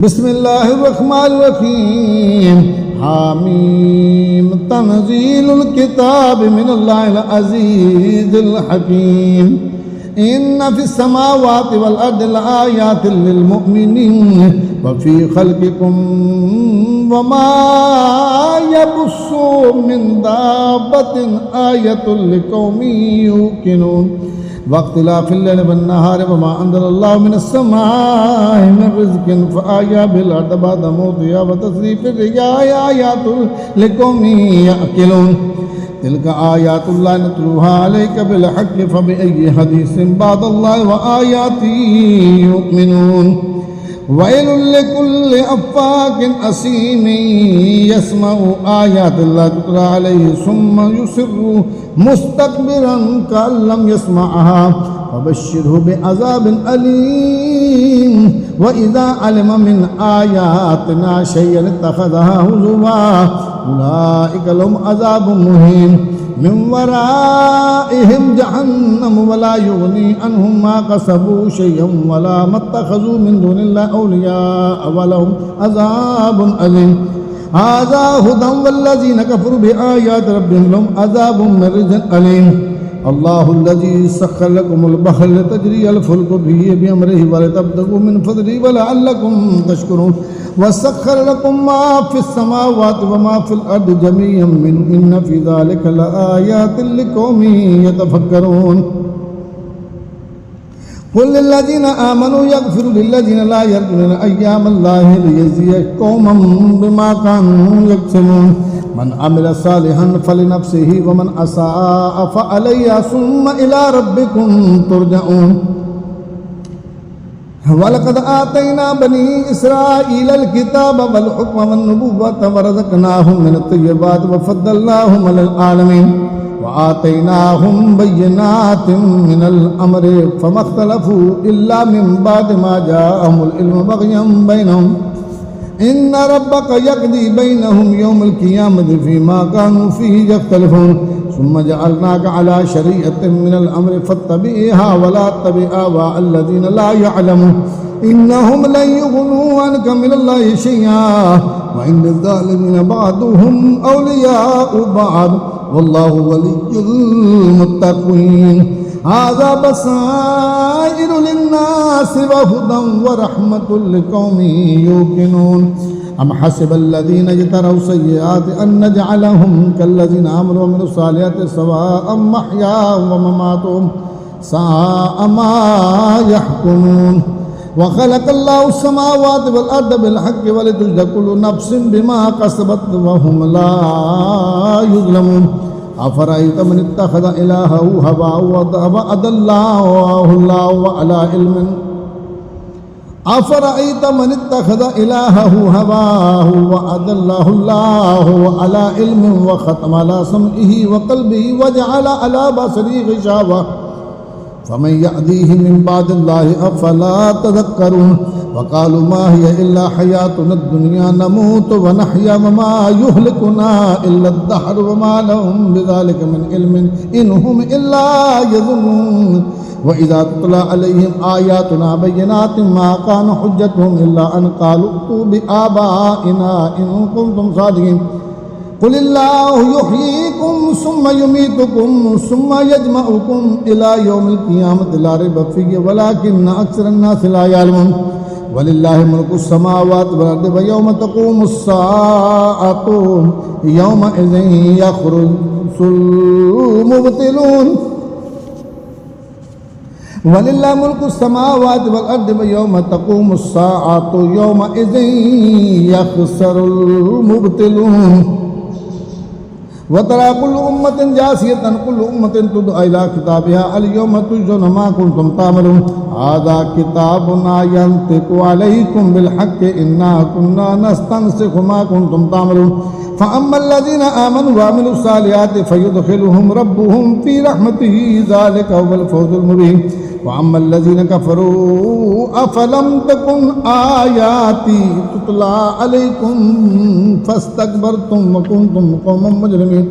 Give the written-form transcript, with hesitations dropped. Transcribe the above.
بسم الله الرحمن الرحيم حاميم تنزيل الكتاب من الله العزيز الحكيم إن في السماوات والأرض لآيات للمؤمنين وفي خلقكم وما يبث من دابة آية لقوم يوقنون واختلاف الليل والنهار وما أنزل الله من السماء من رزق فأحيا بالأرض بعد موتها وتصريف الرياح آيات لقوم يعقلون تلك آيات الله نتلوها عليك بالحق فبأي حديث بعد الله وآياته يؤمنون ويل لكل أفاك أثيم يسمع آيات الله تتلى عليه ثم يصر مستكبرا كأن لم يسمعها فبشره بعذاب أليم وإذا علم من آياتنا شيئا اتخذها هزوا أولئك لهم عذاب مهين من ورائهم جهنم ولا يغني عنهم ما كسبوا شيئا ولا ما اتخذوا من دون الله أولياء ولهم عذاب أليم هذا هدى والذين كفروا بآيات ربهم لهم عذاب من رجز أليم الله الذي سخر لكم البحر لتجري الفلك به بأمره ولتبتغوا من فضله ولعلكم تشكرون وسخر لكم ما في السماوات وما في الأرض جميعا منه إن في ذلك لآيات لقوم يتفكرون قل للذين آمنوا يغفروا للذين لا يرجون أيام الله ليجزي قوما بما كانوا يكسبون من عمل صالحا فلنفسه ومن أساء فعليها ثم إلى ربكم ترجعون ولقد آتينا بني إسرائيل الكتاب والحكم والنبوة ورزقناهم من الطيبات وفضلناهم على العالمين وآتيناهم بينات من الأمر فما اختلفوا إلا من بعد ما جاءهم العلم بغيا بينهم إن ربك يقضي بينهم يوم القيامة فيما كانوا فيه يختلفون ثم جعلناك على شريعة من الأمر فاتبعها ولا تتبع أهواء الذين لا يعلمون إنهم لن يغنوا عنك من الله شيئا وإن الظالمين بعضهم أولياء بعض والله ولي المتقين هذا بصائر للناس وهدى ورحمة لقوم يوقنون أم حسب الذين اجتروا سيئات أن نجعلهم كالذين آمنوا وعملوا الصالحات سواء محياهم ومماتهم ساء ما يحكمون وخلق الله السماوات والأرض بالحق ولتجزى كل نفس بما كسبت وهم لا يظلمون أفرأيت من اتخذ إلهه هواه وأضله الله على علم أفرأيت من اتخذ إلهه هواه وأضله الله على علم وختم على سمعه وقلبه وجعل على بصره غشاوة فمن يهديه من بعد الله أفلا تذكرون وقالوا ما هي إلا حياتنا الدنيا نموت ونحيا وما يهلكنا إلا الدهر وما لهم بذلك من علم إن هم إلا يظنون وإذا تتلى عليهم آياتنا بينات ما كان حجتهم إلا أن قالوا ائتوا بآبائنا إن كنتم صادقين قل الله يحييكم ثم يميتكم ثم يجمعكم إلى يوم القيامة لا ريب فيه ولكن أكثر الناس لا يعلمون ولله ملك السماوات والأرض ويوم تقوم الساعة يومئذ يخرج المبطلون ولله ملك السماوات والأرض ويوم تقوم الساعة يومئذ يخسر المبطلون وترى كل أمة جاثية كل أمة تدعى إلى كتابها اليوم تجزون ما كنتم تعملون هذا كتابنا ينطق عليكم بالحق إنا كنا نستنسخ ما كنتم تعملون فأما الذين آمنوا وعملوا الصالحات فيدخلهم ربهم في رحمته ذلك هو الفوز المبين وأما الذين كفروا أفلم تكن آياتي تتلى عليكم فاستكبرتم وكنتم قوما مجرمين